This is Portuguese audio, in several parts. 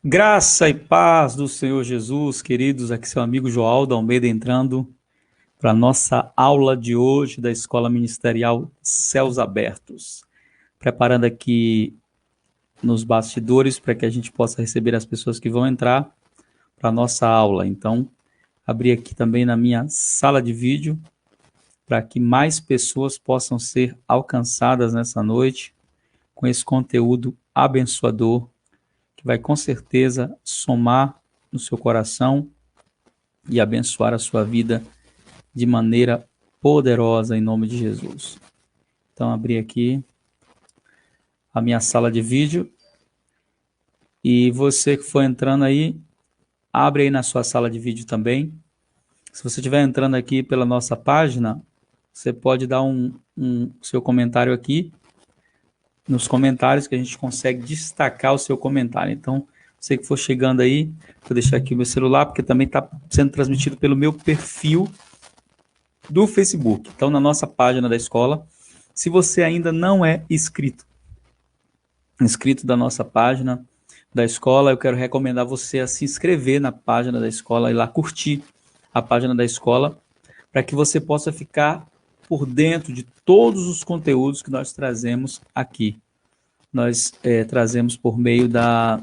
Graça e paz do Senhor Jesus, queridos, aqui seu amigo Joaldo Almeida entrando para a nossa aula de hoje da Escola Ministerial Céus Abertos. Preparando aqui nos bastidores para que a gente possa receber as pessoas que vão entrar para a nossa aula. Então, abri aqui também na minha sala de vídeo para que mais pessoas possam ser alcançadas nessa noite com esse conteúdo abençoador que vai com certeza somar no seu coração e abençoar a sua vida de maneira poderosa em nome de Jesus. Então, abri aqui a minha sala de vídeo e você que for entrando aí, abre aí na sua sala de vídeo também. Se você estiver entrando aqui pela nossa página, você pode dar um seu comentário aqui nos comentários que a gente consegue destacar o seu comentário. Então, você que for chegando aí, vou deixar aqui o meu celular, porque também está sendo transmitido pelo meu perfil do Facebook. Então, na nossa página da escola, se você ainda não é inscrito da nossa página da escola, eu quero recomendar você a se inscrever na página da escola e lá curtir a página da escola, para que você possa ficar por dentro de todos os conteúdos que nós trazemos aqui. Nós trazemos por meio da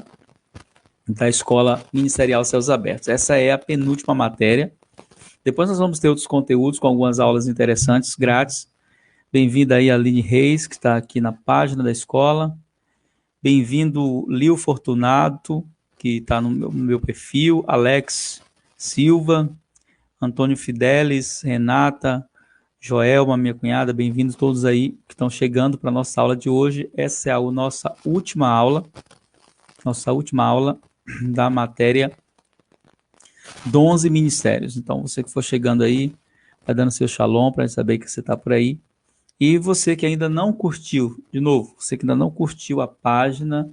Escola Ministerial Céus Abertos. Essa é a penúltima matéria. Depois nós vamos ter outros conteúdos com algumas aulas interessantes, grátis. Bem-vinda aí a Aline Reis, que está aqui na página da escola. Bem-vindo Lio Fortunato, que está no meu perfil. Alex Silva, Antônio Fidelis, Renata, Joelma, minha cunhada, bem-vindos todos aí que estão chegando para a nossa aula de hoje. Essa é a nossa última aula da matéria Dons e Ministérios. Então, você que for chegando aí, vai dando seu shalom para saber que você está por aí. E você que ainda não curtiu, de novo, você que ainda não curtiu a página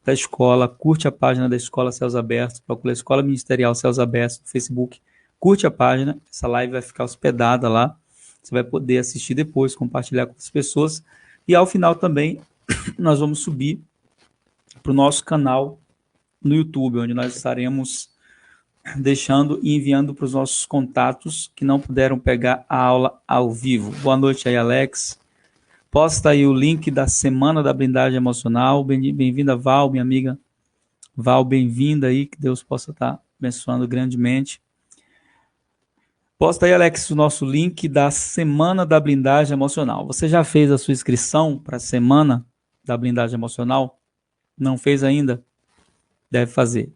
da escola, curte a página da Escola Céus Abertos, procura a Escola Ministerial Céus Abertos no Facebook, curte a página, essa live vai ficar hospedada lá, você vai poder assistir depois, compartilhar com as pessoas, e ao final também nós vamos subir para o nosso canal no YouTube, onde nós estaremos deixando e enviando para os nossos contatos que não puderam pegar a aula ao vivo. Boa noite aí, Alex. Posta aí o link da Semana da Blindagem Emocional. Bem-vinda, Val, minha amiga. Val, bem-vinda aí, que Deus possa estar abençoando grandemente. Posta aí, Alex, o nosso link da Semana da Blindagem Emocional. Você já fez a sua inscrição para a Semana da Blindagem Emocional? Não fez ainda? Deve fazer.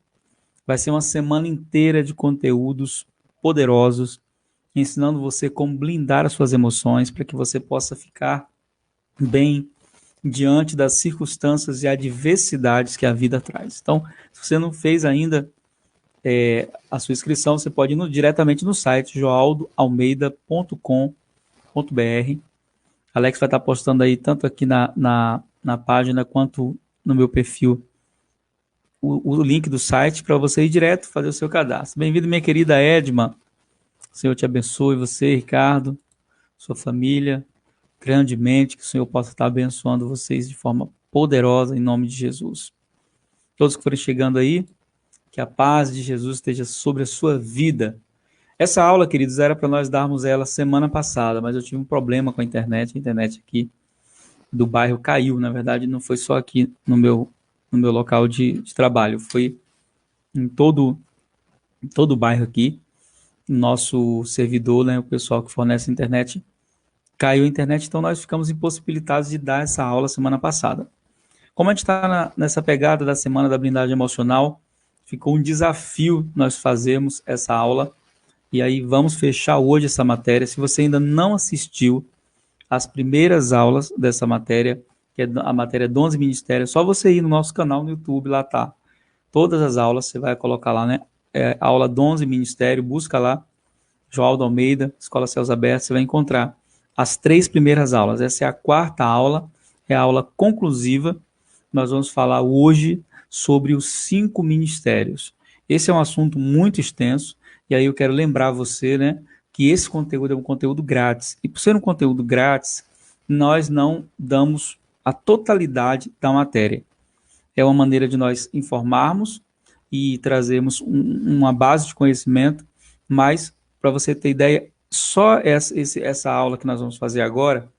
Vai ser uma semana inteira de conteúdos poderosos, ensinando você como blindar as suas emoções para que você possa ficar bem diante das circunstâncias e adversidades que a vida traz. Então, se você não fez ainda a sua inscrição, você pode ir diretamente no site joaldoalmeida.com.br. Alex vai estar postando aí tanto aqui na página quanto no meu perfil o link do site para você ir direto fazer o seu cadastro. Bem-vindo, minha querida Edma. O Senhor te abençoe, você, Ricardo, sua família, grandemente, que o Senhor possa estar abençoando vocês de forma poderosa, em nome de Jesus. Todos que forem chegando aí, que a paz de Jesus esteja sobre a sua vida. Essa aula, queridos, era para nós darmos ela semana passada, mas eu tive um problema com a internet aqui do bairro caiu, na verdade não foi só aqui no meu local de trabalho, foi em todo o bairro aqui, nosso servidor, né, o pessoal que fornece a internet, caiu a internet, então nós ficamos impossibilitados de dar essa aula semana passada. Como a gente está nessa pegada da Semana da Blindagem Emocional, ficou um desafio nós fazermos essa aula, e aí vamos fechar hoje essa matéria. Se você ainda não assistiu às primeiras aulas dessa matéria, que é a matéria Dons e Ministérios, é só você ir no nosso canal no YouTube, lá tá. Todas as aulas, você vai colocar lá, né? Aula Dons e Ministério, busca lá, Joaldo Almeida, Escola Céus Abertos, você vai encontrar as 3 primeiras aulas. Essa é a 4ª aula, é a aula conclusiva. Nós vamos falar hoje sobre os 5 ministérios. Esse é um assunto muito extenso, e aí eu quero lembrar você, né, que esse conteúdo é um conteúdo grátis. E por ser um conteúdo grátis, nós não damos a totalidade da matéria. É uma maneira de nós informarmos e trazermos uma base de conhecimento, mas, para você ter ideia, só essa aula que nós vamos fazer agora,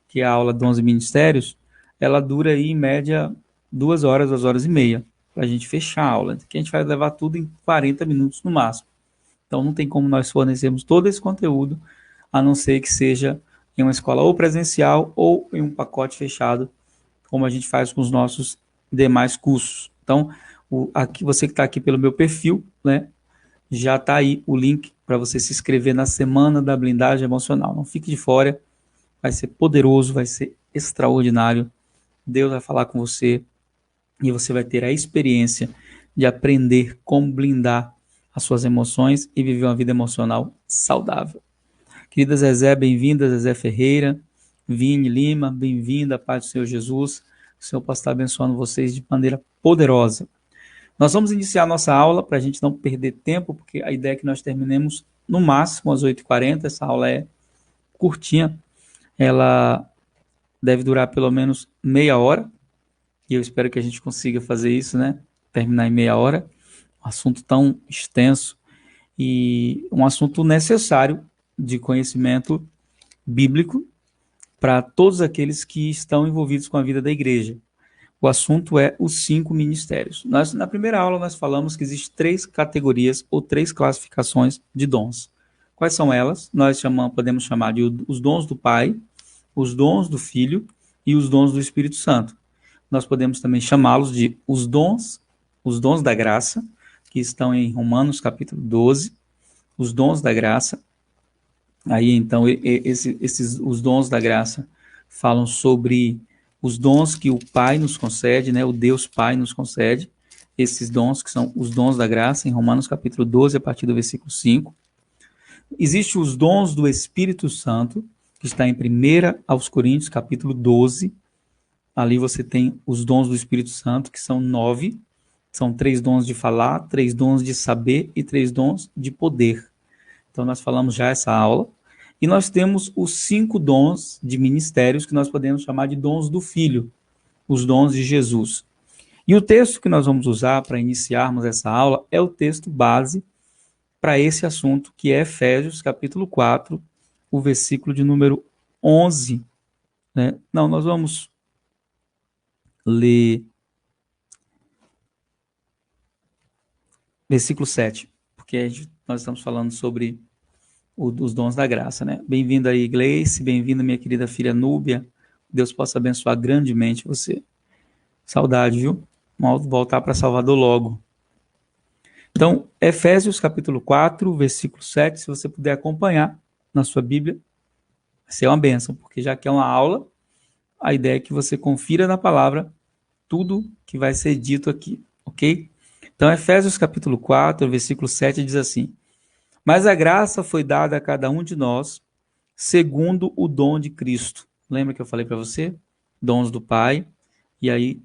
que é a aula de 11 ministérios, ela dura aí, em média, 2 horas, 2 horas e meia, para a gente fechar a aula, que a gente vai levar tudo em 40 minutos no máximo. Então, não tem como nós fornecermos todo esse conteúdo, a não ser que seja em uma escola ou presencial ou em um pacote fechado, como a gente faz com os nossos demais cursos. Então, aqui, você que está aqui pelo meu perfil, né, já está aí o link para você se inscrever na Semana da Blindagem Emocional. Não fique de fora, vai ser poderoso, vai ser extraordinário. Deus vai falar com você e você vai ter a experiência de aprender como blindar as suas emoções e viver uma vida emocional saudável. Querida Zezé, bem-vinda, Zezé Ferreira. Vini Lima, bem-vinda, Pai do Senhor Jesus. O Senhor possa estar abençoando vocês de maneira poderosa. Nós vamos iniciar a nossa aula para a gente não perder tempo, porque a ideia é que nós terminemos no máximo às 8h40. Essa aula é curtinha, ela deve durar pelo menos meia hora, e eu espero que a gente consiga fazer isso, né? Terminar em meia hora. Um assunto tão extenso e um assunto necessário de conhecimento bíblico para todos aqueles que estão envolvidos com a vida da igreja. O assunto é os 5 ministérios. Na primeira aula, nós falamos que existem 3 categorias ou 3 classificações de dons. Quais são elas? Nós podemos chamar de os dons do Pai, os dons do Filho e os dons do Espírito Santo. Nós podemos também chamá-los de os dons da graça, que estão em Romanos capítulo 12, os dons da graça. Aí, então, os dons da graça falam sobre os dons que o Pai nos concede, né? O Deus Pai nos concede, esses dons que são os dons da graça, em Romanos capítulo 12, a partir do versículo 5. Existem os dons do Espírito Santo, que está em 1 aos Coríntios, capítulo 12. Ali você tem os dons do Espírito Santo, que são 9. São 3 dons de falar, 3 dons de saber e 3 dons de poder. Então, nós falamos já essa aula. E nós temos os 5 dons de ministérios que nós podemos chamar de dons do Filho, os dons de Jesus. E o texto que nós vamos usar para iniciarmos essa aula é o texto base para esse assunto, que é Efésios, capítulo 4, o versículo de número 11. Né? Não, nós vamos ler versículo 7, porque nós estamos falando sobre os dons da graça, né? Bem-vinda aí, Gleice, bem-vinda minha querida filha Núbia, Deus possa abençoar grandemente você. Saudade, viu? Vamos voltar para Salvador logo. Então, Efésios capítulo 4, versículo 7, se você puder acompanhar na sua Bíblia, vai ser uma bênção, porque já que é uma aula, a ideia é que você confira na palavra tudo que vai ser dito aqui, ok? Então, Efésios capítulo 4, versículo 7 diz assim: mas a graça foi dada a cada um de nós, segundo o dom de Cristo. Lembra que eu falei para você? Dons do Pai. E aí,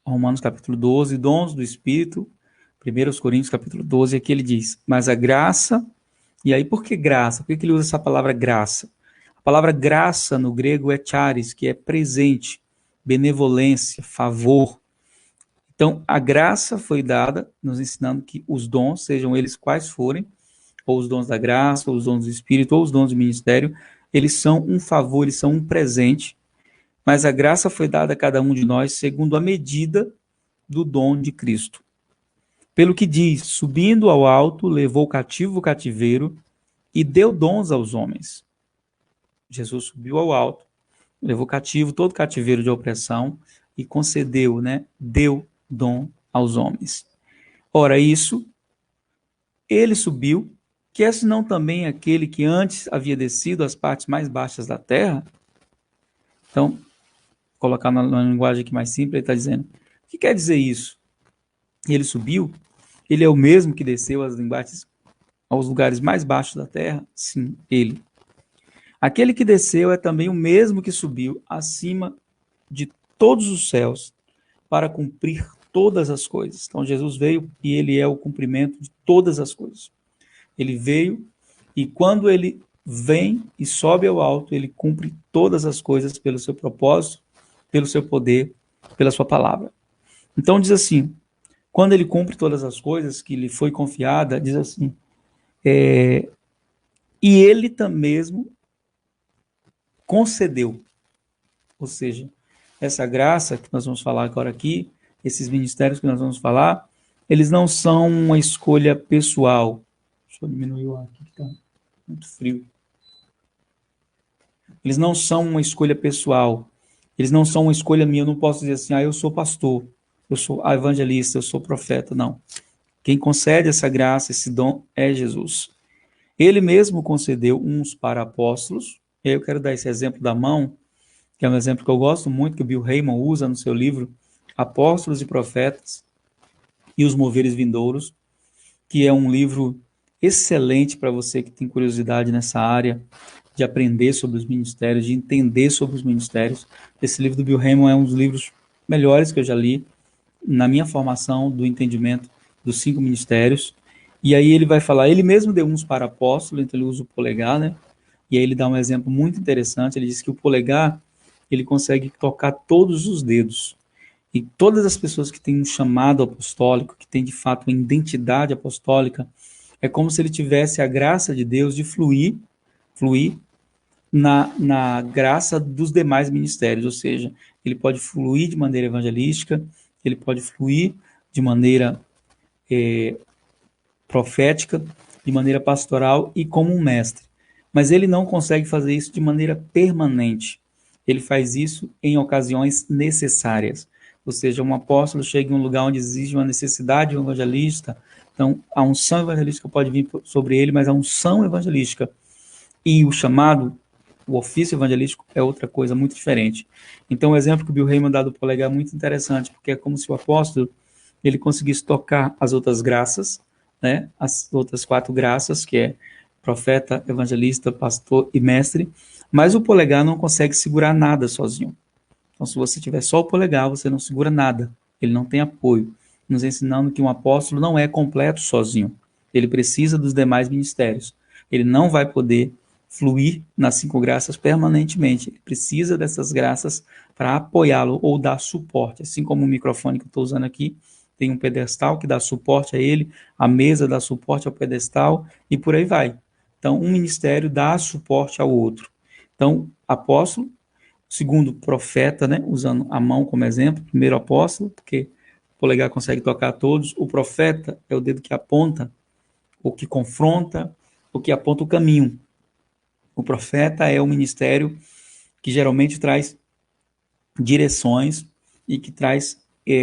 Romanos capítulo 12, dons do Espírito. 1 Coríntios capítulo 12, aqui ele diz, mas a graça... E aí, por que graça? Por que ele usa essa palavra graça? A palavra graça no grego é charis, que é presente, benevolência, favor. Então, a graça foi dada, nos ensinando que os dons, sejam eles quais forem, ou os dons da graça, ou os dons do Espírito, ou os dons do ministério, eles são um favor, eles são um presente, mas a graça foi dada a cada um de nós segundo a medida do dom de Cristo. Pelo que diz, subindo ao alto, levou cativo o cativeiro e deu dons aos homens. Jesus subiu ao alto, levou cativo todo cativeiro de opressão e concedeu, né, deu dom aos homens. Ora, isso, ele subiu, que é senão também aquele que antes havia descido às partes mais baixas da terra? Então, colocar na linguagem aqui mais simples, ele está dizendo, o que quer dizer isso? Ele subiu, ele é o mesmo que desceu aos lugares mais baixos da terra? Sim, ele. Aquele que desceu é também o mesmo que subiu acima de todos os céus para cumprir todas as coisas. Então, Jesus veio e ele é o cumprimento de todas as coisas. Ele veio e quando ele vem e sobe ao alto, ele cumpre todas as coisas pelo seu propósito, pelo seu poder, pela sua palavra. Então diz assim, Quando ele cumpre todas as coisas que lhe foi confiada, diz assim, e ele mesmo concedeu, ou seja, essa graça que nós vamos falar agora aqui, esses ministérios que nós vamos falar, eles não são uma escolha pessoal. Deixa eu diminuir o ar aqui, que está muito frio. Eles não são uma escolha pessoal. Eles não são uma escolha minha. Eu não posso dizer assim, eu sou pastor, eu sou evangelista, eu sou profeta. Não. Quem concede essa graça, esse dom, é Jesus. Ele mesmo concedeu uns para apóstolos. E aí eu quero dar esse exemplo da mão, que é um exemplo que eu gosto muito, que o Bill Heyman usa no seu livro Apóstolos e Profetas e os Moveres Vindouros, que é um livro excelente para você que tem curiosidade nessa área, de aprender sobre os ministérios, de entender sobre os ministérios. Esse livro do Bill Heyman é um dos livros melhores que eu já li na minha formação do entendimento dos 5 ministérios. E aí ele vai falar, ele mesmo deu uns para apóstolo, então ele usa o polegar, né? E aí ele dá um exemplo muito interessante, ele diz que o polegar, ele consegue tocar todos os dedos. E todas as pessoas que têm um chamado apostólico, que têm de fato uma identidade apostólica, é como se ele tivesse a graça de Deus de fluir na graça dos demais ministérios, ou seja, ele pode fluir de maneira evangelística, ele pode fluir de maneira profética, de maneira pastoral e como um mestre. Mas ele não consegue fazer isso de maneira permanente. Ele faz isso em ocasiões necessárias. Ou seja, um apóstolo chega em um lugar onde existe uma necessidade de um evangelista, então a unção evangelística pode vir sobre ele, mas a unção evangelística e o chamado, o ofício evangelístico é outra coisa muito diferente. Então o exemplo que o Bill Heyman dá do polegar é muito interessante, porque é como se o apóstolo ele conseguisse tocar as outras graças, né, as outras 4 graças, que é profeta, evangelista, pastor e mestre, mas o polegar não consegue segurar nada sozinho. Então, se você tiver só o polegar, você não segura nada, ele não tem apoio, nos ensinando que um apóstolo não é completo sozinho, ele precisa dos demais ministérios, ele não vai poder fluir nas 5 graças permanentemente, ele precisa dessas graças para apoiá-lo ou dar suporte, assim como o microfone que eu estou usando aqui, tem um pedestal que dá suporte a ele, a mesa dá suporte ao pedestal e por aí vai. Então, um ministério dá suporte ao outro. Então, apóstolo, segundo profeta, né, usando a mão como exemplo, primeiro apóstolo, porque o polegar consegue tocar todos, o profeta é o dedo que aponta, o que confronta, o que aponta o caminho. O profeta é o ministério que geralmente traz direções e que traz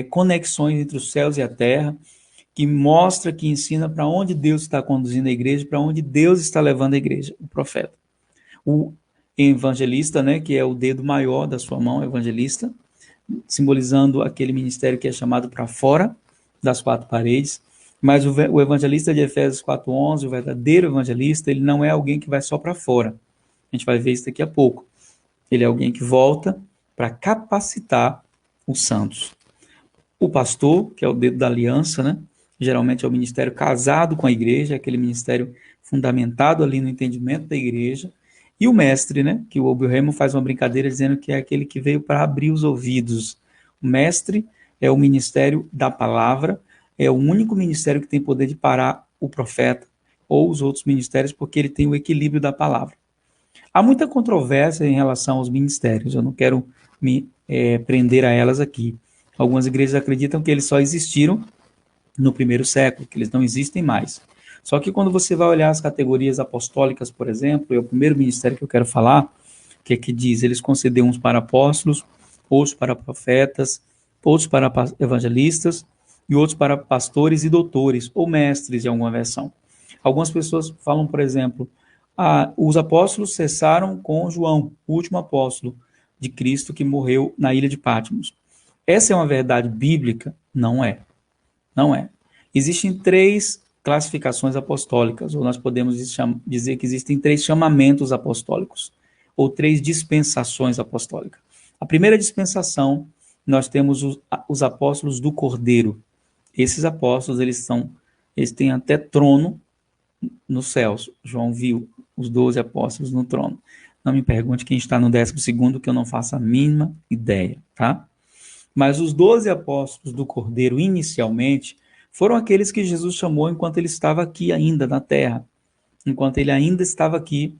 conexões entre os céus e a terra, que mostra, que ensina para onde Deus está conduzindo a igreja, para onde Deus está levando a igreja, o profeta. O evangelista, né, que é o dedo maior da sua mão, evangelista, simbolizando aquele ministério que é chamado para fora das 4 paredes, mas o evangelista de Efésios 4:11, o verdadeiro evangelista, ele não é alguém que vai só para fora. A gente vai ver isso daqui a pouco. Ele é alguém que volta para capacitar os santos. O pastor, que é o dedo da aliança, né? Geralmente é o ministério casado com a igreja, aquele ministério fundamentado ali no entendimento da igreja. E o mestre, né? Que o Bill Heyman faz uma brincadeira dizendo que é aquele que veio para abrir os ouvidos. O mestre é o ministério da palavra, é o único ministério que tem poder de parar o profeta ou os outros ministérios, porque ele tem o equilíbrio da palavra. Há muita controvérsia em relação aos ministérios, eu não quero me prender a elas aqui. Algumas igrejas acreditam que eles só existiram no primeiro século, que eles não existem mais. Só que quando você vai olhar as categorias apostólicas, por exemplo, é o primeiro ministério que eu quero falar, que é que diz, eles concederam uns para apóstolos, outros para profetas, outros para evangelistas e outros para pastores e doutores, ou mestres em alguma versão. Algumas pessoas falam, por exemplo, os apóstolos cessaram com João, o último apóstolo de Cristo que morreu na ilha de Patmos. Essa é uma verdade bíblica? Não é. Não é. Existem 3 classificações apostólicas, ou nós podemos dizer que existem 3 chamamentos apostólicos, ou 3 dispensações apostólicas. A primeira dispensação, nós temos os apóstolos do Cordeiro. Esses apóstolos, eles têm até trono nos céus. João viu os 12 apóstolos no trono. Não me pergunte quem está no 12º, que eu não faço a mínima ideia, tá? Mas os 12 apóstolos do Cordeiro, inicialmente, foram aqueles que Jesus chamou enquanto ele estava aqui ainda na terra. Enquanto ele ainda estava aqui,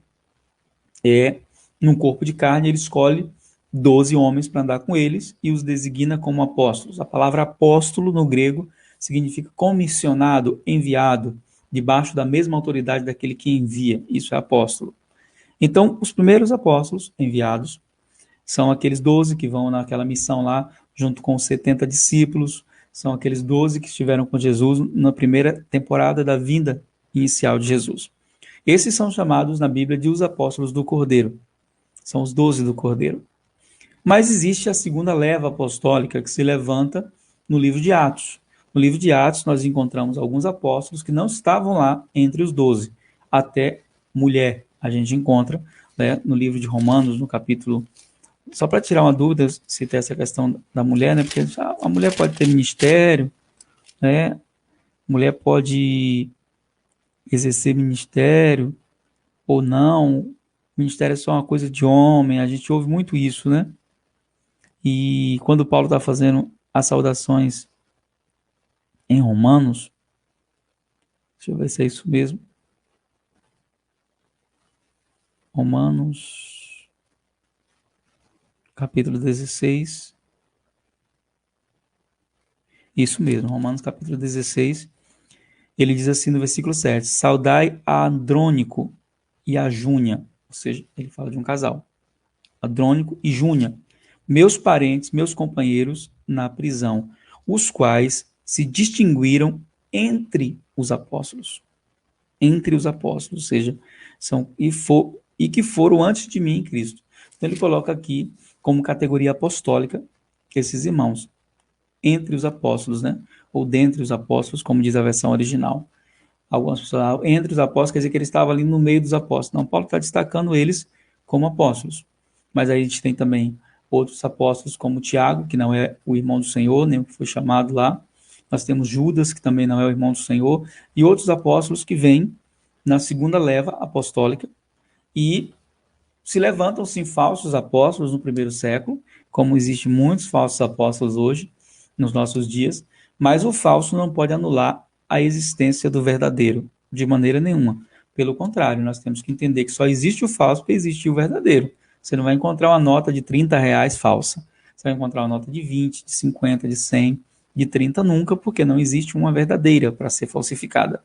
num corpo de carne, ele escolhe 12 homens para andar com eles e os designa como apóstolos. A palavra apóstolo no grego significa comissionado, enviado, debaixo da mesma autoridade daquele que envia. Isso é apóstolo. Então, os primeiros apóstolos enviados são aqueles 12 que vão naquela missão lá, junto com os 70 discípulos, são aqueles 12 que estiveram com Jesus na primeira temporada da vinda inicial de Jesus. Esses são chamados na Bíblia de os apóstolos do Cordeiro. São os 12 do Cordeiro. Mas existe a segunda leva apostólica que se levanta no livro de Atos. No livro de Atos, nós encontramos alguns apóstolos que não estavam lá entre os 12. Até mulher a gente encontra, né, no livro de Romanos, no capítulo... Só para tirar uma dúvida, se tem essa questão da mulher, né? Porque a mulher pode ter ministério, né? A mulher pode exercer ministério ou não. Ministério é só uma coisa de homem. A gente ouve muito isso, né? E quando Paulo está fazendo as saudações em Romanos, deixa eu ver se é isso mesmo. Romanos, capítulo 16. Isso mesmo, Romanos capítulo 16. Ele diz assim no versículo 7, saudai a Andrônico e a Júnia, ou seja, ele fala de um casal, Andrônico e Júnia, meus parentes, meus companheiros na prisão, os quais se distinguiram entre os apóstolos, ou seja, são e que foram antes de mim em Cristo. Então ele coloca aqui como categoria apostólica que esses irmãos, entre os apóstolos, né? Ou dentre os apóstolos, como diz a versão original. Algumas pessoas falam, entre os apóstolos, quer dizer que ele estava ali no meio dos apóstolos. Não, Paulo está destacando eles como apóstolos. Mas aí a gente tem também outros apóstolos, como Tiago, que não é o irmão do Senhor, nem o que foi chamado lá. Nós temos Judas, que também não é o irmão do Senhor, e outros apóstolos que vêm na segunda leva apostólica e se levantam, sim, falsos apóstolos no primeiro século, como existem muitos falsos apóstolos hoje, nos nossos dias, mas o falso não pode anular a existência do verdadeiro, de maneira nenhuma. Pelo contrário, nós temos que entender que só existe o falso porque existe o verdadeiro. Você não vai encontrar uma nota de R$ 30 falsa. Você vai encontrar uma nota de 20, de 50, de 100, de 30 nunca, porque não existe uma verdadeira para ser falsificada.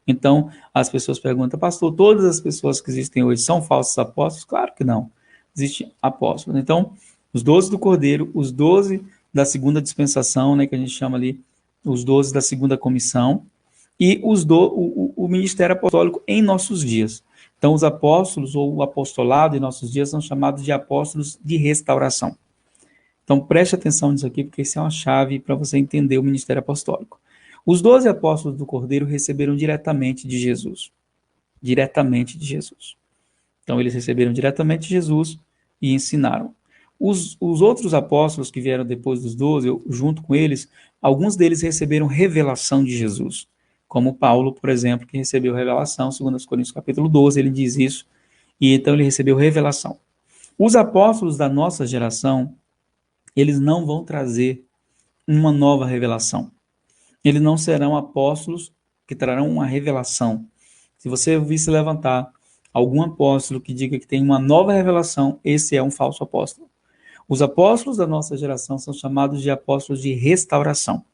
Então, as pessoas perguntam, pastor, todas as pessoas que existem hoje são falsos apóstolos? Claro que não. Existem apóstolos. Então, os 12 do Cordeiro, os 12 da segunda dispensação, né, que a gente chama ali, os 12 da segunda comissão, e o ministério apostólico em nossos dias. Então, os apóstolos, ou o apostolado em nossos dias, são chamados de apóstolos de restauração. Então, preste atenção nisso aqui, porque isso é uma chave para você entender o ministério apostólico. Os 12 apóstolos do Cordeiro receberam diretamente de Jesus. Diretamente de Jesus. Então, eles receberam diretamente de Jesus e ensinaram. Os outros apóstolos que vieram depois dos 12, junto com eles, alguns deles receberam revelação de Jesus. Como Paulo, por exemplo, que recebeu revelação, segundo os Coríntios capítulo 12, ele diz isso, e então ele recebeu revelação. Os apóstolos da nossa geração, eles não vão trazer uma nova revelação. Eles não serão apóstolos que trarão uma revelação. Se você ouvir se levantar algum apóstolo que diga que tem uma nova revelação, esse é um falso apóstolo. Os apóstolos da nossa geração são chamados de apóstolos de restauração.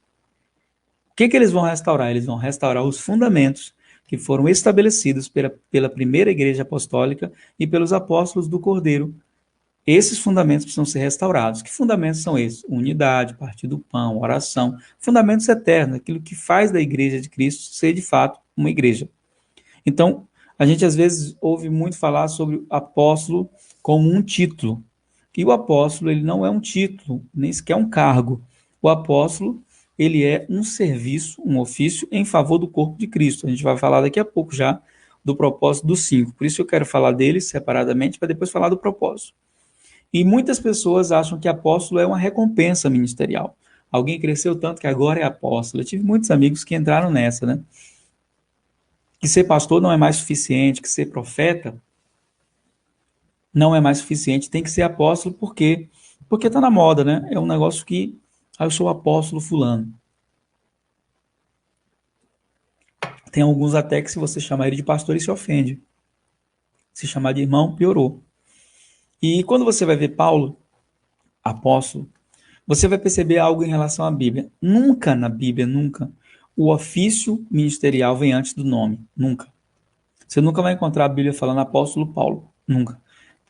O que eles vão restaurar? Eles vão restaurar os fundamentos que foram estabelecidos pela primeira igreja apostólica e pelos apóstolos do Cordeiro. Esses fundamentos precisam ser restaurados. Que fundamentos são esses? Unidade, partir do pão, oração, fundamentos eternos, aquilo que faz da igreja de Cristo ser de fato uma igreja. Então, a gente às vezes ouve muito falar sobre apóstolo como um título. E o apóstolo, ele não é um título, nem sequer um cargo. O apóstolo, ele é um serviço, um ofício em favor do corpo de Cristo. A gente vai falar daqui a pouco já do propósito dos 5. Por isso eu quero falar deles separadamente, para depois falar do propósito. E muitas pessoas acham que apóstolo é uma recompensa ministerial. Alguém cresceu tanto que agora é apóstolo. Eu tive muitos amigos que entraram nessa, né? Que ser pastor não é mais suficiente, que ser profeta não é mais suficiente, tem que ser apóstolo porque está na moda, né? É um negócio que eu sou apóstolo fulano. Tem alguns até que se você chamar ele de pastor, ele se ofende. Se chamar de irmão, piorou. E quando você vai ver Paulo, apóstolo, você vai perceber algo em relação à Bíblia. Nunca na Bíblia, nunca, o ofício ministerial vem antes do nome. Nunca. Você nunca vai encontrar a Bíblia falando apóstolo Paulo. Nunca.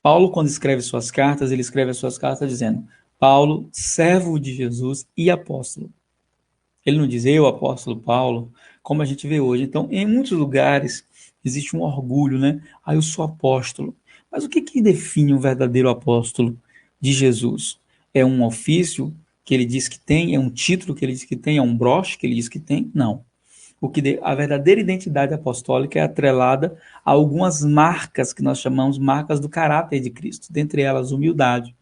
Paulo, quando escreve suas cartas, ele escreve as suas cartas dizendo: Paulo, servo de Jesus e apóstolo. Ele não diz eu, apóstolo Paulo, como a gente vê hoje. Então, em muitos lugares, existe um orgulho, né? Ah, eu sou apóstolo. Mas o que que define um verdadeiro apóstolo de Jesus? É um ofício que ele diz que tem? É um título que ele diz que tem? É um broche que ele diz que tem? Não. A verdadeira identidade apostólica é atrelada a algumas marcas que nós chamamos marcas do caráter de Cristo, dentre elas humildade,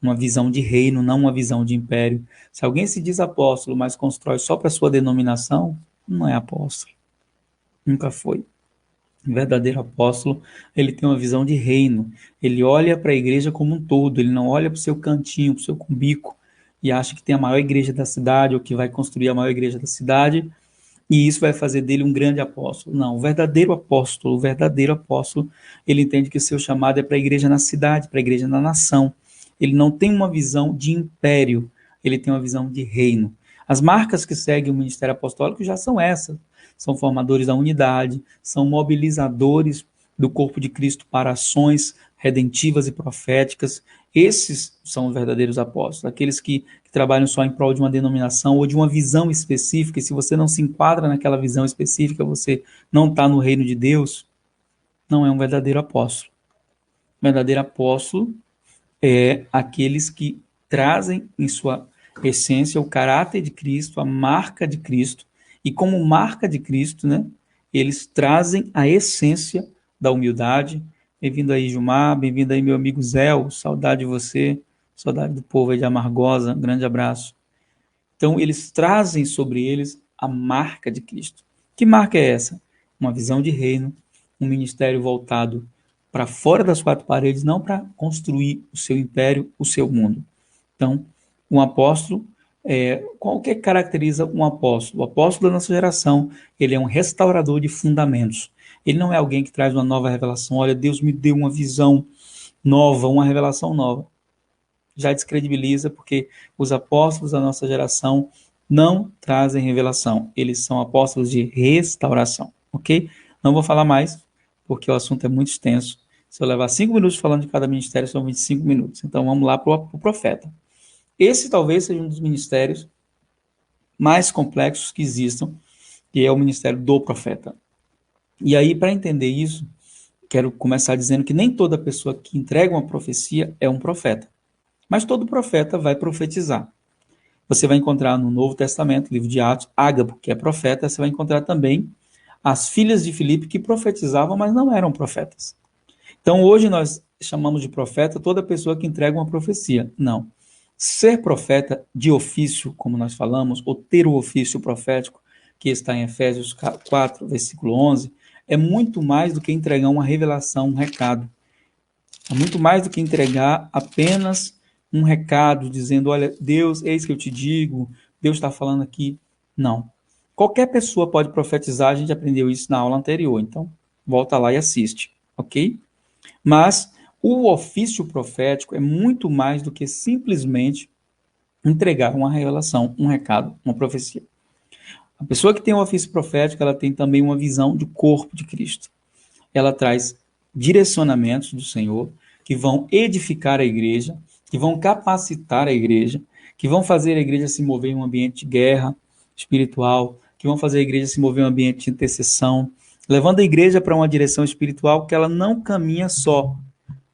uma visão de reino, não uma visão de império. Se alguém se diz apóstolo, mas constrói só para sua denominação, não é apóstolo. Nunca foi. O verdadeiro apóstolo, ele tem uma visão de reino. Ele olha para a igreja como um todo, ele não olha para o seu cantinho, para o seu cubico, e acha que tem a maior igreja da cidade, ou que vai construir a maior igreja da cidade, e isso vai fazer dele um grande apóstolo. Não, o verdadeiro apóstolo, ele entende que o seu chamado é para a igreja na cidade, para a igreja na nação. Ele não tem uma visão de império, ele tem uma visão de reino. As marcas que seguem o ministério apostólico já são essas. São formadores da unidade, são mobilizadores do corpo de Cristo para ações redentivas e proféticas. Esses são os verdadeiros apóstolos, aqueles que trabalham só em prol de uma denominação ou de uma visão específica, e se você não se enquadra naquela visão específica, você não está no reino de Deus, não é um verdadeiro apóstolo. O verdadeiro apóstolo é aqueles que trazem em sua essência o caráter de Cristo, a marca de Cristo, e como marca de Cristo, né, eles trazem a essência da humildade. Bem-vindo aí, Gilmar, bem-vindo aí, meu amigo Zé, saudade de você, saudade do povo aí de Amargosa, um grande abraço. Então, eles trazem sobre eles a marca de Cristo. Que marca é essa? Uma visão de reino, um ministério voltado para fora das quatro paredes, não para construir o seu império, o seu mundo. Então, um apóstolo, qual que caracteriza um apóstolo? O apóstolo da nossa geração, ele é um restaurador de fundamentos. Ele não é alguém que traz uma nova revelação. Olha, Deus me deu uma visão nova, uma revelação nova. Já descredibiliza, porque os apóstolos da nossa geração não trazem revelação. Eles são apóstolos de restauração, ok? Não vou falar mais, porque o assunto é muito extenso. Se eu levar 5 minutos falando de cada ministério, são 25 minutos. Então vamos lá para o profeta. Esse talvez seja um dos ministérios mais complexos que existam, que é o ministério do profeta. E aí, para entender isso, quero começar dizendo que nem toda pessoa que entrega uma profecia é um profeta. Mas todo profeta vai profetizar. Você vai encontrar no Novo Testamento, livro de Atos, Ágabo, que é profeta. Você vai encontrar também as filhas de Filipe que profetizavam, mas não eram profetas. Então, hoje nós chamamos de profeta toda pessoa que entrega uma profecia. Não. Ser profeta de ofício, como nós falamos, ou ter o ofício profético, que está em Efésios 4, versículo 11, é muito mais do que entregar uma revelação, um recado. É muito mais do que entregar apenas um recado dizendo, olha, Deus, eis que eu te digo, Deus está falando aqui. Não. Qualquer pessoa pode profetizar, a gente aprendeu isso na aula anterior, então volta lá e assiste, ok? Mas o ofício profético é muito mais do que simplesmente entregar uma revelação, um recado, uma profecia. A pessoa que tem um ofício profético, ela tem também uma visão do corpo de Cristo. Ela traz direcionamentos do Senhor que vão edificar a igreja, que vão capacitar a igreja, que vão fazer a igreja se mover em um ambiente de guerra espiritual, que vão fazer a igreja se mover em um ambiente de intercessão, levando a igreja para uma direção espiritual que ela não caminha só,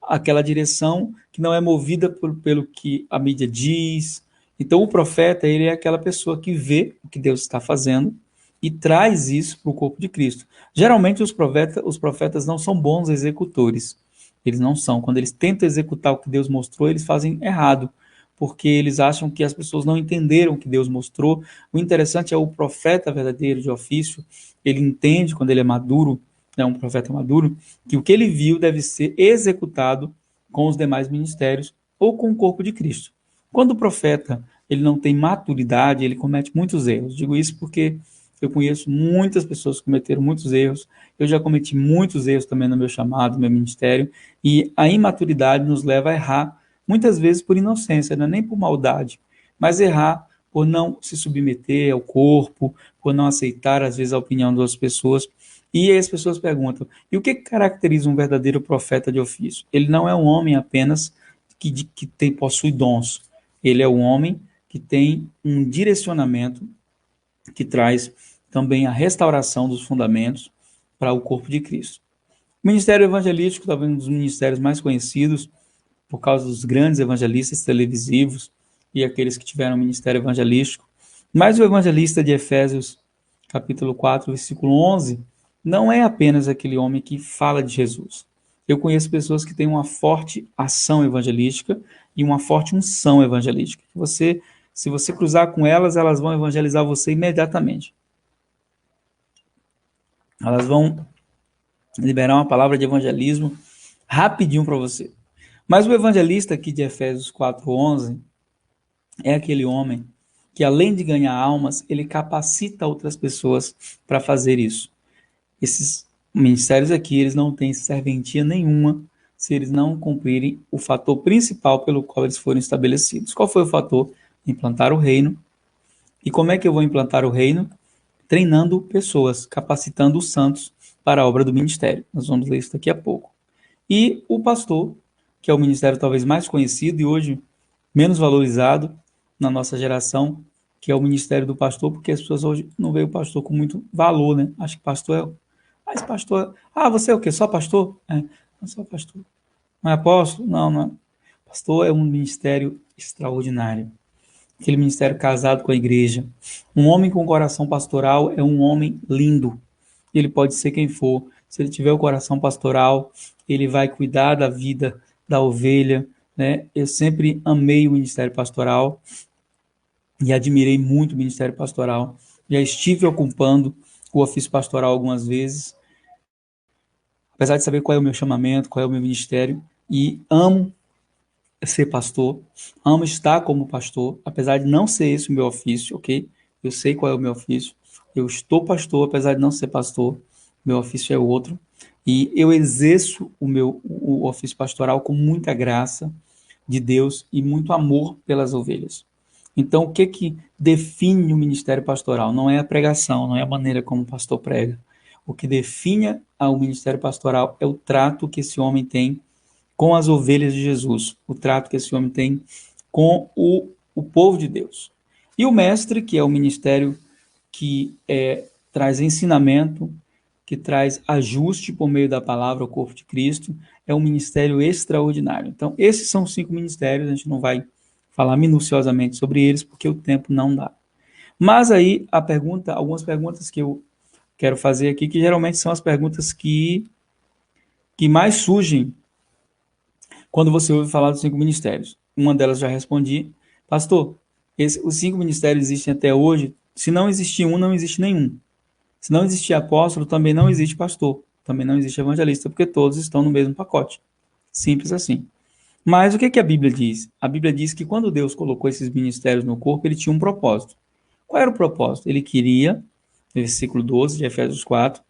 aquela direção que não é movida pelo que a mídia diz. Então o profeta, ele é aquela pessoa que vê o que Deus está fazendo e traz isso para o corpo de Cristo. Geralmente os profetas não são bons executores. Eles não são. Quando eles tentam executar o que Deus mostrou, eles fazem errado, porque eles acham que as pessoas não entenderam o que Deus mostrou. O interessante é o profeta verdadeiro de ofício, ele entende quando ele é maduro, é um profeta maduro, que o que ele viu deve ser executado com os demais ministérios ou com o corpo de Cristo. Quando o profeta ele não tem maturidade, ele comete muitos erros. Digo isso porque Eu conheço muitas pessoas que cometeram muitos erros. Eu já cometi muitos erros também no meu chamado, no meu ministério. E a imaturidade nos leva a errar, muitas vezes por inocência, não é nem por maldade, mas errar por não se submeter ao corpo, por não aceitar, às vezes, a opinião das pessoas. E aí as pessoas perguntam, e o que caracteriza um verdadeiro profeta de ofício? Ele não é um homem apenas que possui dons. Ele é um homem que tem um direcionamento que traz também a restauração dos fundamentos para o corpo de Cristo. O ministério evangelístico, talvez um dos ministérios mais conhecidos por causa dos grandes evangelistas televisivos e aqueles que tiveram um ministério evangelístico. Mas o evangelista de Efésios, capítulo 4, versículo 11, não é apenas aquele homem que fala de Jesus. Eu conheço pessoas que têm uma forte ação evangelística e uma forte unção evangelística. Se você cruzar com elas, elas vão evangelizar você imediatamente. Elas vão liberar uma palavra de evangelismo rapidinho para você. Mas o evangelista aqui de Efésios 4:11 é aquele homem que, além de ganhar almas, ele capacita outras pessoas para fazer isso. Esses ministérios aqui, eles não têm serventia nenhuma se eles não cumprirem o fator principal pelo qual eles foram estabelecidos. Qual foi o fator? Implantar o reino. E como é que eu vou implantar o reino? Treinando pessoas, capacitando os santos para a obra do ministério. Nós vamos ler isso daqui a pouco. E o pastor, que é o ministério talvez mais conhecido e hoje menos valorizado na nossa geração, que é o ministério do pastor, porque as pessoas hoje não veem o pastor com muito valor, né? Acho que pastor é... Ah, esse pastor... Ah, você é o quê? Só pastor? É, não sou pastor. Não é apóstolo? Não, não é. Pastor é um ministério extraordinário. Aquele ministério casado com a igreja. Um homem com coração pastoral é um homem lindo. Ele pode ser quem for. Se ele tiver o coração pastoral, ele vai cuidar da vida da ovelha, né? Eu sempre amei o ministério pastoral e admirei muito o ministério pastoral. Já estive ocupando o ofício pastoral algumas vezes, apesar de saber qual é o meu chamamento, qual é o meu ministério, e amo ser pastor, amo estar como pastor, apesar de não ser esse o meu ofício, ok? Eu sei qual é o meu ofício, eu estou pastor, apesar de não ser pastor, meu ofício é outro, e eu exerço o ofício pastoral com muita graça de Deus e muito amor pelas ovelhas. Então, o que define o ministério pastoral? Não é a pregação, não é a maneira como o pastor prega. O que define o ministério pastoral é o trato que esse homem tem com as ovelhas de Jesus, o trato que esse homem tem com o povo de Deus. E o mestre, que é o ministério que traz ensinamento, que traz ajuste por meio da palavra ao corpo de Cristo, é um ministério extraordinário. Então, esses são os 5 ministérios, a gente não vai falar minuciosamente sobre eles, porque o tempo não dá. Mas aí, algumas perguntas que eu quero fazer aqui, que geralmente são as perguntas que mais surgem quando você ouve falar dos 5 ministérios. Uma delas já respondi. Pastor, os 5 ministérios existem até hoje. Se não existir um, não existe nenhum. Se não existir apóstolo, também não existe pastor. Também não existe evangelista, porque todos estão no mesmo pacote. Simples assim. Mas o que a Bíblia diz? A Bíblia diz que quando Deus colocou esses ministérios no corpo, ele tinha um propósito. Qual era o propósito? Ele queria, no versículo 12 de Efésios 4,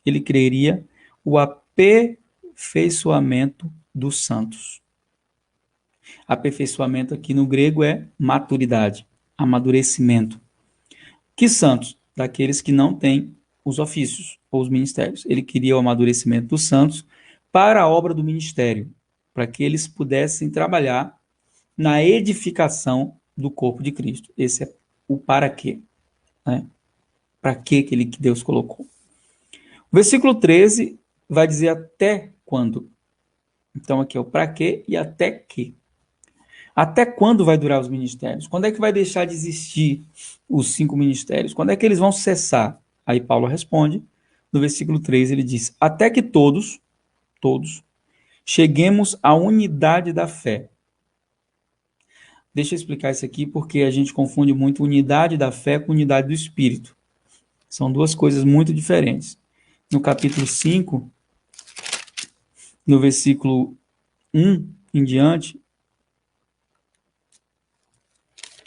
ele queria o aperfeiçoamento dos santos. Aperfeiçoamento aqui no grego é maturidade, amadurecimento. Que santos? Daqueles que não têm os ofícios ou os ministérios. Ele queria o amadurecimento dos santos para a obra do ministério, para que eles pudessem trabalhar na edificação do corpo de Cristo. Esse é o para quê, né? Para que Deus colocou. O versículo 13 vai dizer até quando. Então aqui é o para quê e até que. Até quando vai durar os ministérios? Quando é que vai deixar de existir os 5 ministérios? Quando é que eles vão cessar? Aí Paulo responde, no versículo 3 ele diz, até que todos, cheguemos à unidade da fé. Deixa eu explicar isso aqui, porque a gente confunde muito unidade da fé com unidade do espírito. São duas coisas muito diferentes. No capítulo 5, no versículo 1 em diante,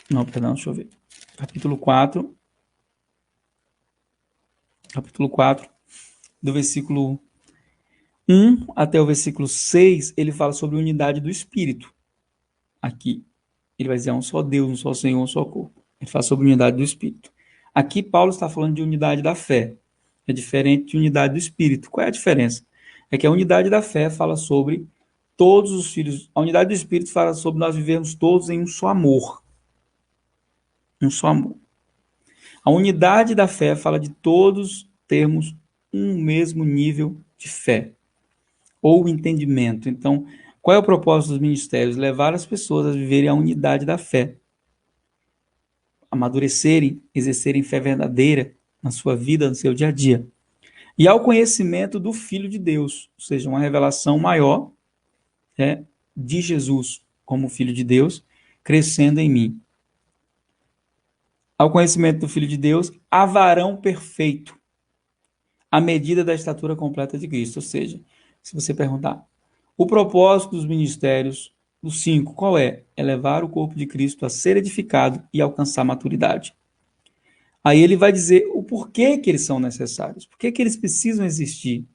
não, perdão, deixa eu ver. Capítulo 4, capítulo 4, do versículo 1 até o versículo 6, ele fala sobre a unidade do Espírito. Aqui, ele vai dizer um só Deus, um só Senhor, um só corpo. Ele fala sobre a unidade do Espírito. Aqui, Paulo está falando de unidade da fé. É diferente de unidade do Espírito. Qual é a diferença? É que a unidade da fé fala sobre todos os filhos. A unidade do Espírito fala sobre nós vivermos todos em um só amor. Um só amor. A unidade da fé fala de todos termos um mesmo nível de fé ou entendimento. Então, qual é o propósito dos ministérios? Levar as pessoas a viverem a unidade da fé, amadurecerem, exercerem fé verdadeira na sua vida, no seu dia a dia. E ao conhecimento do Filho de Deus, ou seja, uma revelação maior de Jesus como Filho de Deus, crescendo em mim. Ao conhecimento do Filho de Deus, a varão perfeito, à medida da estatura completa de Cristo. Ou seja, se você perguntar, o propósito dos ministérios, dos 5, qual é? É levar o corpo de Cristo a ser edificado e alcançar maturidade. Aí ele vai dizer o porquê que eles são necessários, por que eles precisam existir.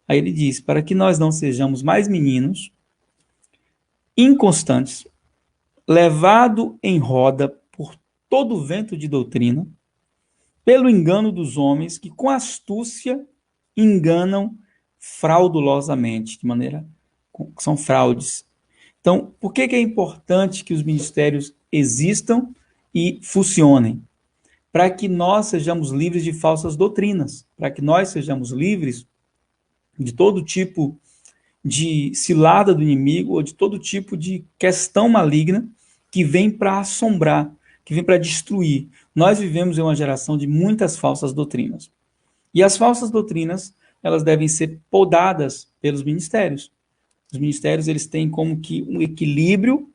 Aí ele diz, para que nós não sejamos mais meninos, inconstantes, levado em roda por todo o vento de doutrina, pelo engano dos homens que com astúcia enganam fraudulosamente, de maneira que são fraudes. Então, por que é importante que os ministérios existam e funcionem? Para que nós sejamos livres de falsas doutrinas, para que nós sejamos livres de todo tipo de cilada do inimigo ou de todo tipo de questão maligna que vem para assombrar, que vem para destruir. Nós vivemos em uma geração de muitas falsas doutrinas. E as falsas doutrinas, elas devem ser podadas pelos ministérios. Os ministérios, eles têm como que um equilíbrio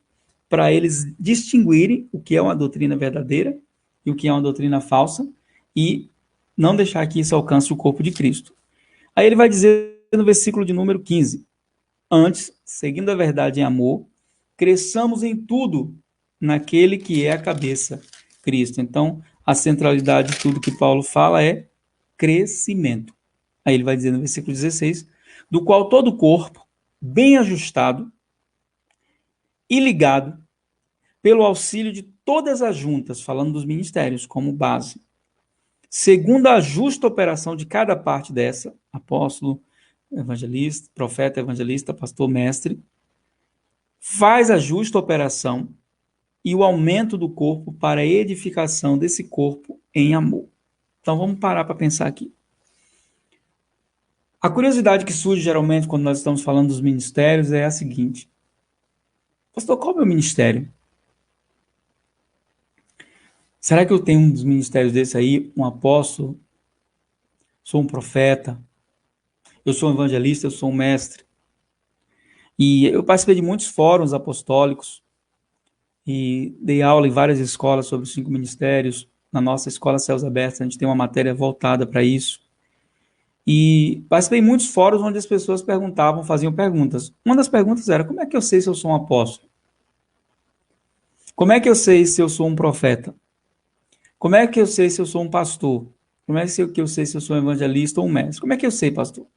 para eles distinguirem o que é uma doutrina verdadeira e o que é uma doutrina falsa e não deixar que isso alcance o corpo de Cristo. Aí ele vai dizer no versículo de número 15, antes, seguindo a verdade em amor, cresçamos em tudo naquele que é a cabeça, Cristo. Então, a centralidade de tudo que Paulo fala é crescimento. Aí ele vai dizer no versículo 16, do qual todo o corpo, bem ajustado e ligado, pelo auxílio de todas as juntas, falando dos ministérios como base, segundo a justa operação de cada parte dessa, apóstolo, evangelista, profeta, evangelista, pastor, mestre, faz a justa operação e o aumento do corpo para a edificação desse corpo em amor. Então vamos parar para pensar aqui. A curiosidade que surge geralmente quando nós estamos falando dos ministérios é a seguinte: pastor, qual é o meu ministério? Será que eu tenho um dos ministérios desse aí, um apóstolo? Sou um profeta? Eu sou um evangelista? Eu sou um mestre? E eu participei de muitos fóruns apostólicos e dei aula em várias escolas sobre os 5 ministérios. Na nossa escola Céus Abertos, a gente tem uma matéria voltada para isso. E participei de muitos fóruns onde as pessoas perguntavam, faziam perguntas. Uma das perguntas era, como é que eu sei se eu sou um apóstolo? Como é que eu sei se eu sou um profeta? Como é que eu sei se eu sou um pastor? Como é que eu sei se eu sou um evangelista ou um mestre? Como é que eu sei, pastor?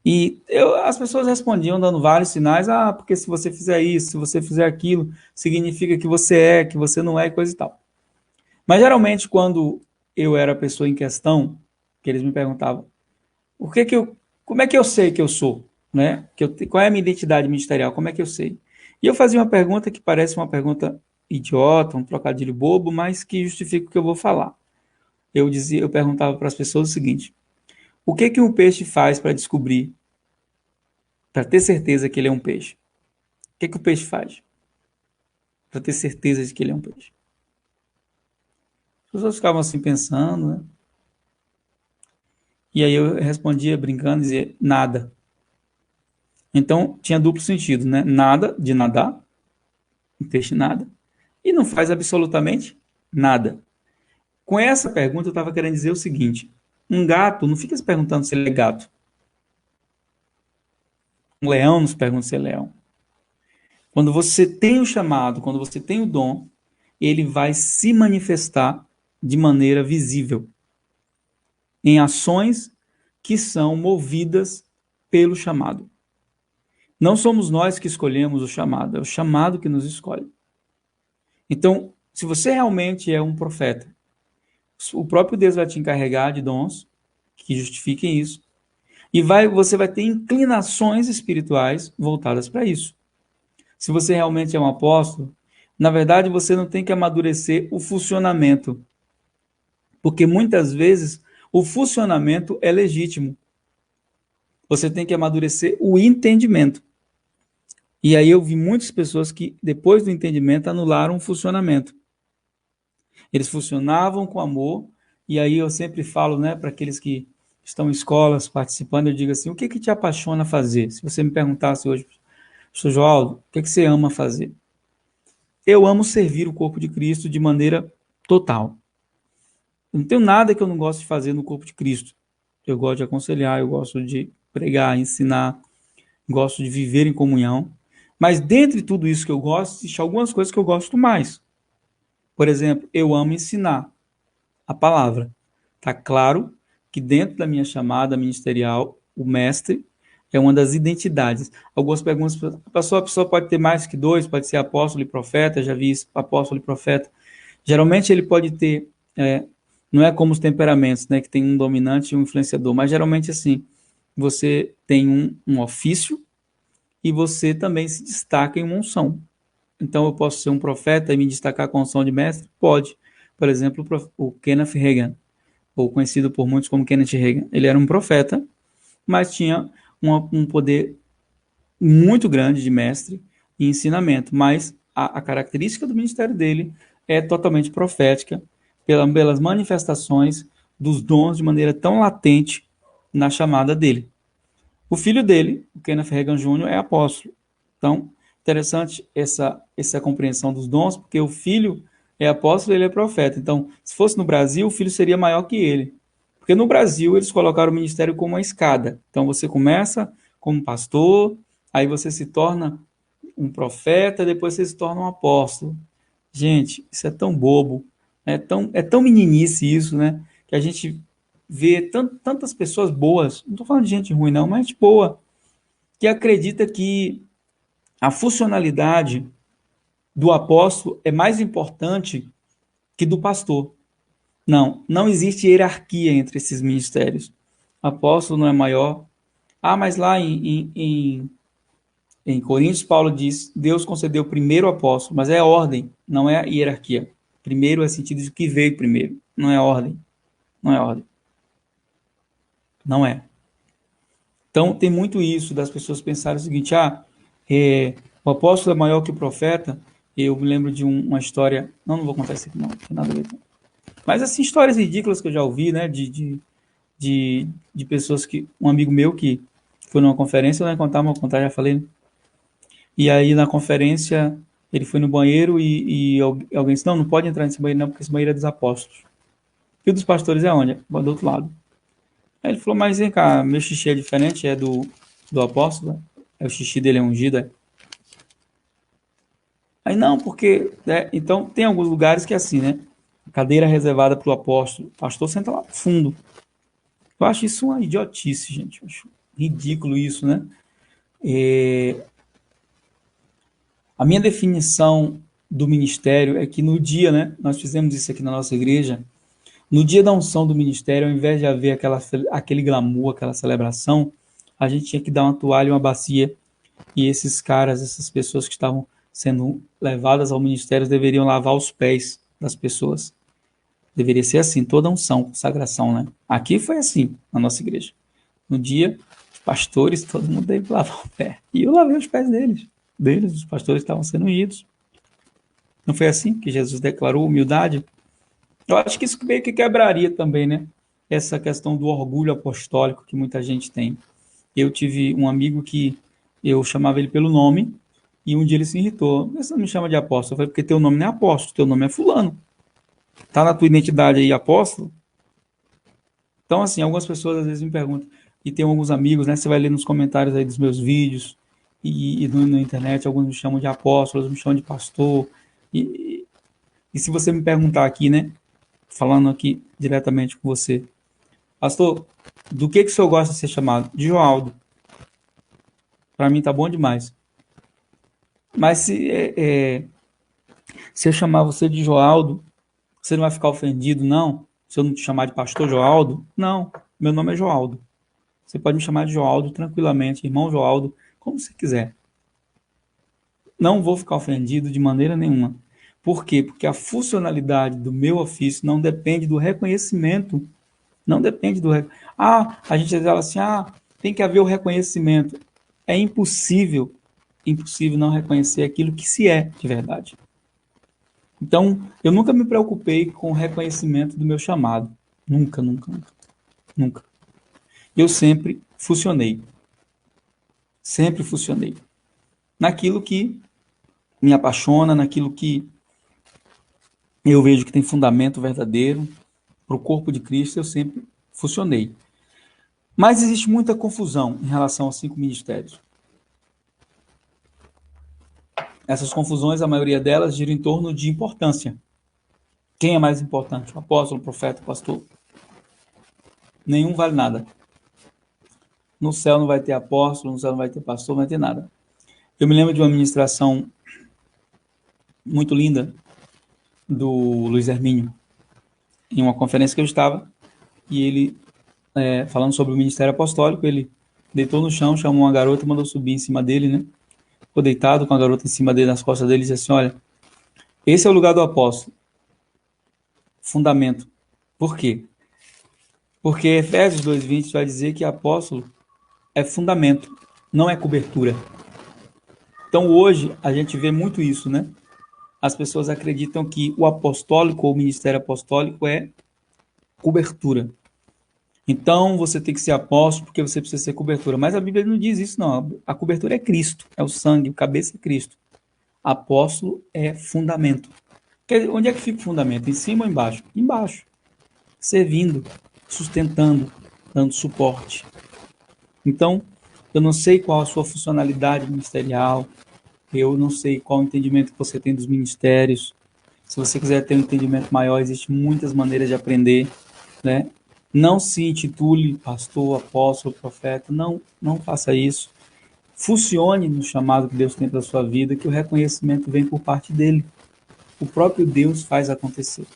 E as pessoas respondiam dando vários sinais, porque se você fizer isso, se você fizer aquilo, significa que você não é, coisa e tal. Mas geralmente quando eu era a pessoa em questão, que eles me perguntavam, como é que eu sei que eu sou? Né? Qual é a minha identidade ministerial? Como é que eu sei? E eu fazia uma pergunta que parece uma pergunta idiota, um trocadilho bobo, mas que justifica o que eu vou falar. Eu perguntava para as pessoas o seguinte: o que um peixe faz para descobrir, para ter certeza que ele é um peixe? O que o peixe faz para ter certeza de que ele é um peixe? As pessoas ficavam assim pensando, né? E aí eu respondia brincando, dizia nada. Então tinha duplo sentido, né? Nada de nadar, o peixe nada, e não faz absolutamente nada. Com essa pergunta eu estava querendo dizer o seguinte: um gato não fica se perguntando se ele é gato. Um leão não se pergunta se é leão. Quando você tem o chamado, quando você tem o dom, ele vai se manifestar de maneira visível. em ações que são movidas pelo chamado. Não somos nós que escolhemos o chamado, é o chamado que nos escolhe. Então, se você realmente é um profeta, o próprio Deus vai te encarregar de dons que justifiquem isso, e você vai ter inclinações espirituais voltadas para isso. Se você realmente é um apóstolo, na verdade você não tem que amadurecer o funcionamento, porque muitas vezes o funcionamento é legítimo. Você tem que amadurecer o entendimento. E aí eu vi muitas pessoas que, depois do entendimento, anularam o funcionamento. Eles funcionavam com amor, e aí eu sempre falo, né, para aqueles que estão em escolas participando, eu digo assim, o que te apaixona a fazer? Se você me perguntasse hoje, Sr. Joaldo, o que você ama fazer? Eu amo servir o corpo de Cristo de maneira total. Não tenho nada que eu não gosto de fazer no corpo de Cristo. Eu gosto de aconselhar, eu gosto de pregar, ensinar, gosto de viver em comunhão. Mas dentre tudo isso que eu gosto, existem algumas coisas que eu gosto mais. Por exemplo, eu amo ensinar a palavra. Está claro que dentro da minha chamada ministerial, o mestre é uma das identidades. Algumas perguntas, a pessoa pode ter mais que dois, pode ser apóstolo e profeta, já vi isso, apóstolo e profeta. Geralmente ele pode ter, não é como os temperamentos, né, que tem um dominante e um influenciador, mas geralmente assim, você tem um ofício e você também se destaca em uma unção. Então eu posso ser um profeta e me destacar com a unção de mestre? Pode. Por exemplo, o Kenneth Hagin, ou conhecido por muitos como Kenneth Hagin. Ele era um profeta, mas tinha um poder muito grande de mestre e ensinamento, mas a característica do ministério dele é totalmente profética, pelas manifestações dos dons de maneira tão latente na chamada dele. O filho dele, o Kenneth Hagin Jr., é apóstolo. Então, interessante essa compreensão dos dons, porque o filho é apóstolo e ele é profeta. Então, se fosse no Brasil, o filho seria maior que ele. Porque no Brasil, eles colocaram o ministério como uma escada. Então, você começa como pastor, aí você se torna um profeta, depois você se torna um apóstolo. Gente, isso é tão bobo, é tão meninice isso, né? Que a gente vê tantas pessoas boas, não estou falando de gente ruim não, mas gente boa, que acredita que a funcionalidade do apóstolo é mais importante que do pastor. Não, não existe hierarquia entre esses ministérios. Apóstolo não é maior. Ah, mas lá em Coríntios, Paulo diz, Deus concedeu primeiro o apóstolo, mas é ordem, não é hierarquia. Primeiro é sentido de que veio primeiro, não é ordem. Não é ordem. Não é. Então, tem muito isso das pessoas pensarem o seguinte, o apóstolo é maior que o profeta. Eu me lembro de uma história, não vou contar isso aqui não, não tem nada a ver com. Mas assim, histórias ridículas que eu já ouvi, né, de pessoas que, um amigo meu que foi numa conferência, eu não vou contar, já falei, né? E aí na conferência ele foi no banheiro e alguém disse, não pode entrar nesse banheiro não, porque esse banheiro é dos apóstolos. E o dos pastores é onde? Do outro lado. Aí ele falou, mas vem cá, meu xixi é diferente, é do apóstolo? O xixi dele é ungido, é? Aí não, porque, né, então tem alguns lugares que é assim, né? A cadeira é reservada para o apóstolo, o pastor senta lá no fundo. Eu acho isso uma idiotice, gente. Eu acho ridículo isso, né? A minha definição do ministério é que no dia, né? Nós fizemos isso aqui na nossa igreja. No dia da unção do ministério, ao invés de haver aquele glamour, aquela celebração, a gente tinha que dar uma toalha e uma bacia. E esses caras, essas pessoas que estavam sendo levadas ao ministério, deveriam lavar os pés das pessoas. Deveria ser assim, toda unção, consagração, né? Aqui foi assim, na nossa igreja. No dia, os pastores, todo mundo teve que lavar o pé. E eu lavei os pés deles, os pastores estavam sendo unidos. Não foi assim que Jesus declarou humildade? Eu acho que isso meio que quebraria também, né? Essa questão do orgulho apostólico que muita gente tem. Eu tive um amigo que eu chamava ele pelo nome e um dia ele se irritou. Você não me chama de apóstolo? Eu falei, porque teu nome não é apóstolo, teu nome é fulano. Tá na tua identidade aí apóstolo? Então, assim, algumas pessoas às vezes me perguntam, e tem alguns amigos, né? Você vai ler nos comentários aí dos meus vídeos e na internet, alguns me chamam de apóstolo, outros me chamam de pastor. E se você me perguntar aqui, né? Falando aqui diretamente com você, Pastor, do que o senhor gosta de ser chamado? De Joaldo. Para mim tá bom demais. Mas se eu chamar você de Joaldo, você não vai ficar ofendido, não? Se eu não te chamar de pastor Joaldo? Não, meu nome é Joaldo. Você pode me chamar de Joaldo tranquilamente, irmão Joaldo, como você quiser. Não vou ficar ofendido de maneira nenhuma. Por quê? Porque a funcionalidade do meu ofício não depende do reconhecimento. Não depende do... a gente fala assim, tem que haver o reconhecimento. É impossível não reconhecer aquilo que se é de verdade. Então, eu nunca me preocupei com o reconhecimento do meu chamado. Nunca, nunca, nunca. Nunca. Eu sempre funcionei. Sempre funcionei. Naquilo que me apaixona, naquilo que eu vejo que tem fundamento verdadeiro. Para o corpo de Cristo, eu sempre funcionei. Mas existe muita confusão em relação aos 5 ministérios. Essas confusões, a maioria delas, gira em torno de importância. Quem é mais importante? O apóstolo, o profeta, o pastor? Nenhum vale nada. No céu não vai ter apóstolo, no céu não vai ter pastor, não vai ter nada. Eu me lembro de uma ministração muito linda do Luiz Hermínio, em uma conferência que eu estava, e ele, falando sobre o ministério apostólico, ele deitou no chão, chamou uma garota e mandou subir em cima dele, né? Ficou deitado com a garota em cima dele, nas costas dele, e disse assim, olha, esse é o lugar do apóstolo. Fundamento. Por quê? Porque Efésios 2:20 vai dizer que apóstolo é fundamento, não é cobertura. Então hoje a gente vê muito isso, né? As pessoas acreditam que o apostólico ou o ministério apostólico é cobertura. Então você tem que ser apóstolo porque você precisa ser cobertura. Mas a Bíblia não diz isso, não. A cobertura é Cristo, é o sangue, o cabeça é Cristo. Apóstolo é fundamento. Onde é que fica o fundamento? Em cima ou embaixo? Embaixo. Servindo, sustentando, dando suporte. Então, eu não sei qual a sua funcionalidade ministerial, eu não sei qual o entendimento que você tem dos ministérios. Se você quiser ter um entendimento maior, existem muitas maneiras de aprender, né? Não se intitule pastor, apóstolo, profeta, não faça isso. Funcione no chamado que Deus tem para a sua vida, que o reconhecimento vem por parte dele. O próprio Deus faz acontecer.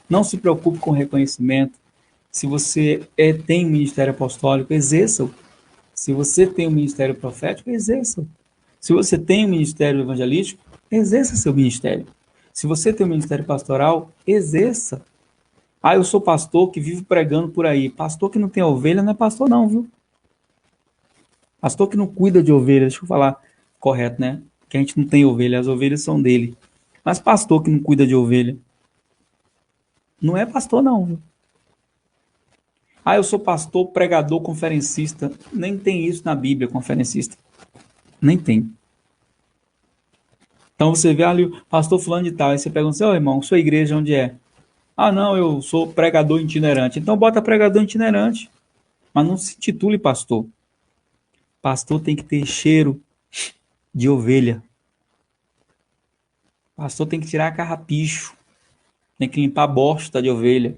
Não se preocupe com o reconhecimento. Se você tem um ministério apostólico, exerça-o. Se você tem um ministério profético, exerça-o. Se você tem um ministério evangelístico, exerça seu ministério. Se você tem um ministério pastoral, exerça. Eu sou pastor que vive pregando por aí. Pastor que não tem ovelha não é pastor não, viu? Pastor que não cuida de ovelha, deixa eu falar correto, né? Que a gente não tem ovelha, as ovelhas são dele. Mas pastor que não cuida de ovelha, não é pastor não, viu? Eu sou pastor, pregador, conferencista. Nem tem isso na Bíblia, conferencista. Nem tem. Então você vê ali o pastor fulano de tal, aí você pergunta assim, irmão, sua igreja onde é? Não, eu sou pregador itinerante. Então bota pregador itinerante, mas não se titule pastor. Pastor tem que ter cheiro de ovelha. Pastor tem que tirar carrapicho, tem que limpar a bosta de ovelha.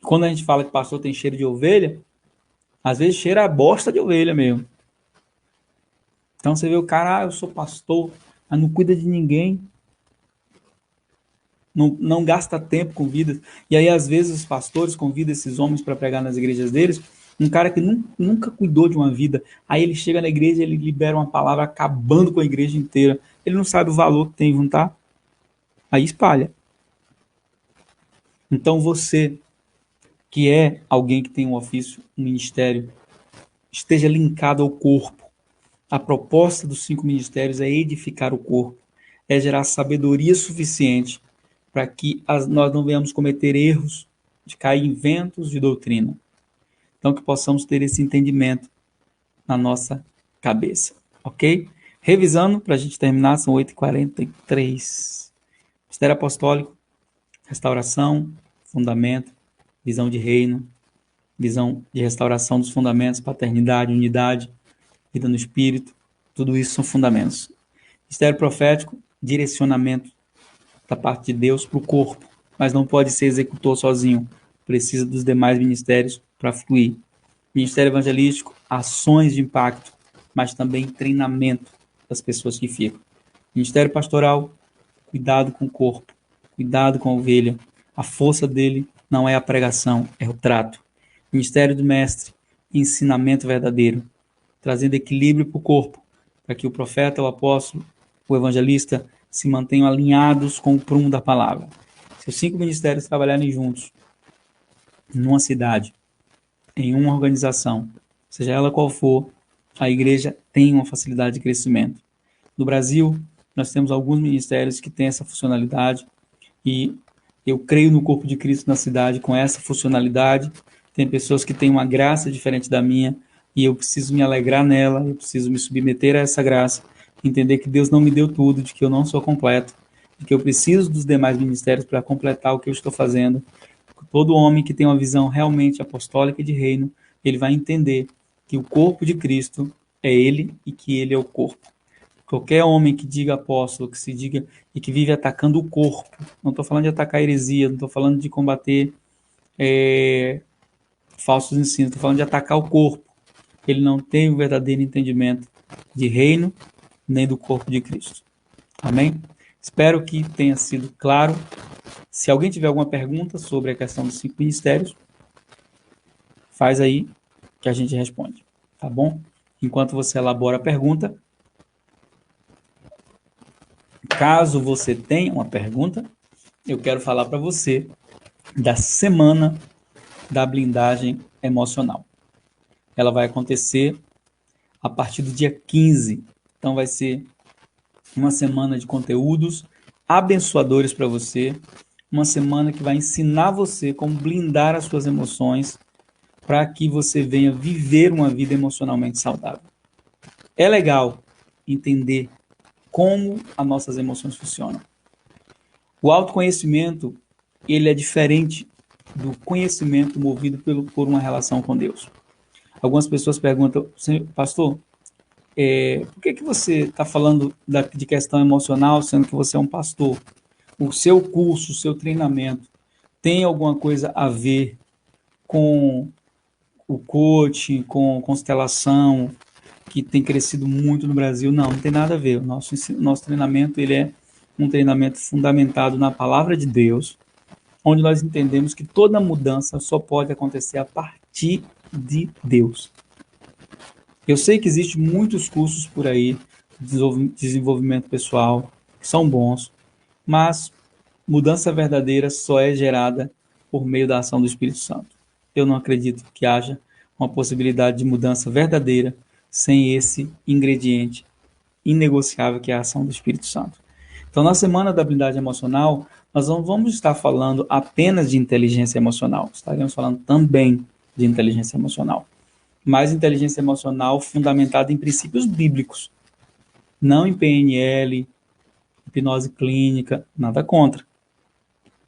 Quando a gente fala que pastor tem cheiro de ovelha, às vezes cheira a bosta de ovelha mesmo. Então você vê o cara, eu sou pastor, mas não cuida de ninguém. Não gasta tempo com vidas. E aí, às vezes, os pastores convidam esses homens para pregar nas igrejas deles. Um cara que nunca cuidou de uma vida. Aí ele chega na igreja e ele libera uma palavra acabando com a igreja inteira. Ele não sabe o valor que tem, não tá? Aí espalha. Então você, que é alguém que tem um ofício, um ministério, esteja linkado ao corpo. A proposta dos 5 ministérios é edificar o corpo. É gerar sabedoria suficiente para que nós não venhamos cometer erros de cair em ventos de doutrina. Então, que possamos ter esse entendimento na nossa cabeça, ok? Revisando, para a gente terminar, são 8h43. Mistério apostólico, restauração, fundamento, visão de reino, visão de restauração dos fundamentos, paternidade, unidade, vida no espírito, tudo isso são fundamentos. Mistério profético, direcionamento da parte de Deus para o corpo, mas não pode ser executor sozinho. precisa dos demais ministérios para fluir. Ministério evangelístico, ações de impacto, mas também treinamento das pessoas que ficam. Ministério pastoral, cuidado com o corpo, cuidado com a ovelha. A força dele não é a pregação, é o trato. Ministério do mestre, ensinamento verdadeiro, trazendo equilíbrio para o corpo, para que o profeta, o apóstolo, o evangelista se mantenham alinhados com o prumo da palavra. Se os 5 ministérios trabalharem juntos, numa cidade, em uma organização, seja ela qual for, a igreja tem uma facilidade de crescimento. No Brasil, nós temos alguns ministérios que têm essa funcionalidade e eu creio no corpo de Cristo na cidade com essa funcionalidade. Tem pessoas que têm uma graça diferente da minha e eu preciso me alegrar nela, eu preciso me submeter a essa graça, entender que Deus não me deu tudo, de que eu não sou completo, de que eu preciso dos demais ministérios para completar o que eu estou fazendo. Todo homem que tem uma visão realmente apostólica e de reino, ele vai entender que o corpo de Cristo é ele e que ele é o corpo. Qualquer homem que diga apóstolo, que se diga e que vive atacando o corpo, não estou falando de atacar heresia, não estou falando de combater falsos ensinos, estou falando de atacar o corpo. Ele não tem o verdadeiro entendimento de reino, nem do corpo de Cristo. Amém? Espero que tenha sido claro. Se alguém tiver alguma pergunta sobre a questão dos 5 ministérios, faz aí que a gente responde, tá bom? Enquanto você elabora a pergunta, caso você tenha uma pergunta, eu quero falar para você da semana da blindagem emocional. Ela vai acontecer a partir do dia 15. Então vai ser uma semana de conteúdos abençoadores para você, uma semana que vai ensinar você como blindar as suas emoções para que você venha viver uma vida emocionalmente saudável. É legal entender como as nossas emoções funcionam. O autoconhecimento, ele é diferente do conhecimento movido por uma relação com Deus. Algumas pessoas perguntam, pastor, por que você está falando de questão emocional, sendo que você é um pastor? O seu curso, o seu treinamento, tem alguma coisa a ver com o coaching, com constelação, que tem crescido muito no Brasil? Não tem nada a ver. O nosso treinamento ele é um treinamento fundamentado na palavra de Deus, onde nós entendemos que toda mudança só pode acontecer a partir de Deus. Eu sei que existem muitos cursos por aí de desenvolvimento pessoal, que são bons, mas mudança verdadeira só é gerada por meio da ação do Espírito Santo. Eu não acredito que haja uma possibilidade de mudança verdadeira sem esse ingrediente inegociável que é a ação do Espírito Santo. Então, na semana da blindagem emocional, nós não vamos estar falando apenas de inteligência emocional, estaremos falando também de inteligência emocional. Mas inteligência emocional fundamentada em princípios bíblicos, não em PNL, hipnose clínica, nada contra.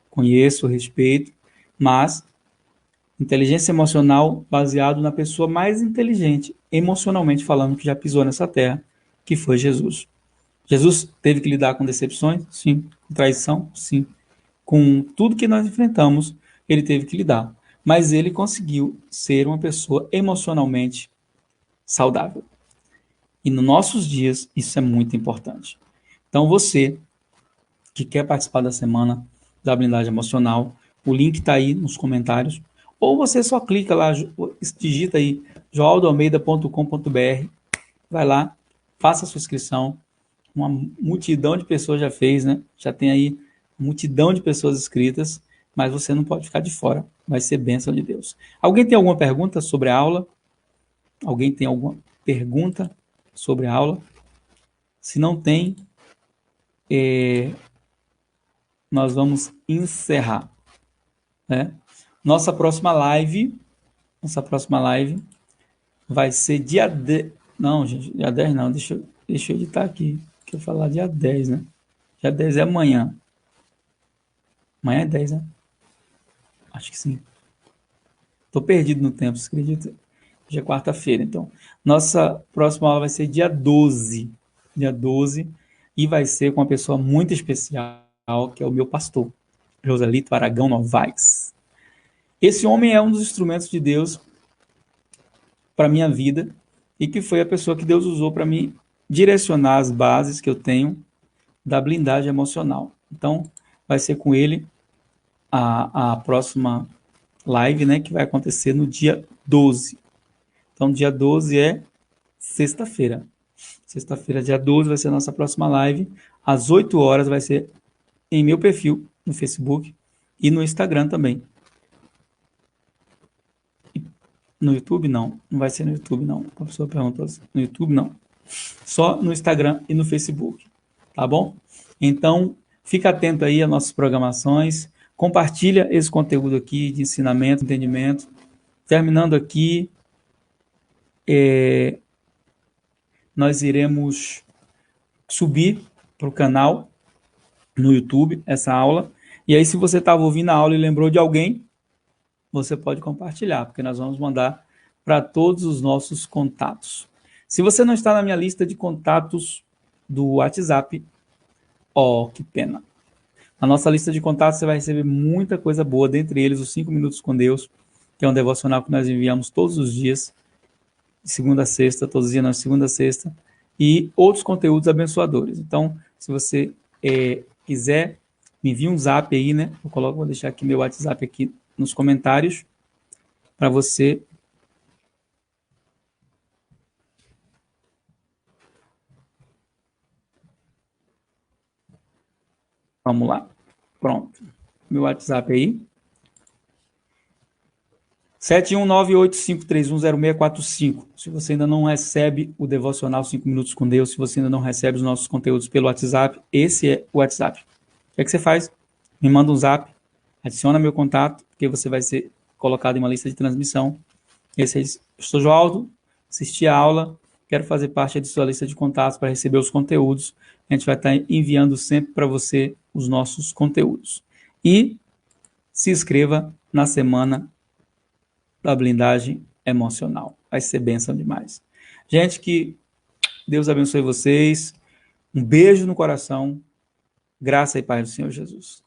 Conheço, respeito, mas inteligência emocional baseado na pessoa mais inteligente, emocionalmente falando, que já pisou nessa terra, que foi Jesus. Jesus teve que lidar com decepções? Sim. Com traição? Sim. Com tudo que nós enfrentamos, ele teve que lidar. Mas ele conseguiu ser uma pessoa emocionalmente saudável. E nos nossos dias, isso é muito importante. Então, você que quer participar da semana da blindagem emocional, o link está aí nos comentários. Ou você só clica lá, digita aí joaldoalmeida.com.br, vai lá, faça a sua inscrição. Uma multidão de pessoas já fez, né? Já tem aí multidão de pessoas inscritas, mas você não pode ficar de fora. Vai ser bênção de Deus. Alguém tem alguma pergunta sobre a aula? Alguém tem alguma pergunta sobre a aula? Se não tem, nós vamos encerrar, né? Nossa próxima live vai ser dia 10. Não, gente, dia 10 não. Deixa eu editar aqui. Quero falar dia 10, né? Dia 10 é amanhã. Amanhã é 10, né? Acho que sim. Tô perdido no tempo, você acredita? Hoje é quarta-feira, então. Nossa próxima aula vai ser dia 12. Dia 12. E vai ser com uma pessoa muito especial, que é o meu pastor, Joselito Aragão Novaes. Esse homem é um dos instrumentos de Deus para minha vida e que foi a pessoa que Deus usou para me direcionar as bases que eu tenho da blindagem emocional. Então, vai ser com ele a próxima live, né, que vai acontecer no dia 12. Então, dia 12 é sexta-feira. Sexta-feira, dia 12, vai ser a nossa próxima live. Às 8 horas vai ser em meu perfil no Facebook e no Instagram também. No YouTube, não. Não vai ser no YouTube, não. A pessoa perguntou assim. No YouTube, não. Só no Instagram e no Facebook. Tá bom? Então, fica atento aí às nossas programações. Compartilha esse conteúdo aqui de ensinamento, entendimento. Terminando aqui, nós iremos subir para o canal no YouTube essa aula. E aí, se você estava ouvindo a aula e lembrou de alguém, você pode compartilhar, porque nós vamos mandar para todos os nossos contatos. Se você não está na minha lista de contatos do WhatsApp, que pena. Na nossa lista de contatos você vai receber muita coisa boa, dentre eles os 5 Minutos com Deus, que é um devocional que nós enviamos todos os dias, de segunda a sexta, todos os dias, não, segunda a sexta, e outros conteúdos abençoadores. Então, se você quiser, me envie um zap aí, né? Vou deixar aqui meu WhatsApp aqui nos comentários para você vamos lá, pronto, meu WhatsApp aí 71985310645. Se você ainda não recebe o devocional 5 Minutos com Deus, se você ainda não recebe os nossos conteúdos pelo WhatsApp, esse é o WhatsApp. O que é que você faz? Me manda um zap, adiciona meu contato, porque você vai ser colocado em uma lista de transmissão. Esse é, eu sou Joaldo, assisti a aula, quero fazer parte de sua lista de contatos para receber os conteúdos. A gente vai estar enviando sempre para você os nossos conteúdos. E se inscreva na semana da blindagem emocional. Vai ser bênção demais. Gente, que Deus abençoe vocês. Um beijo no coração. Graça e paz do Senhor Jesus.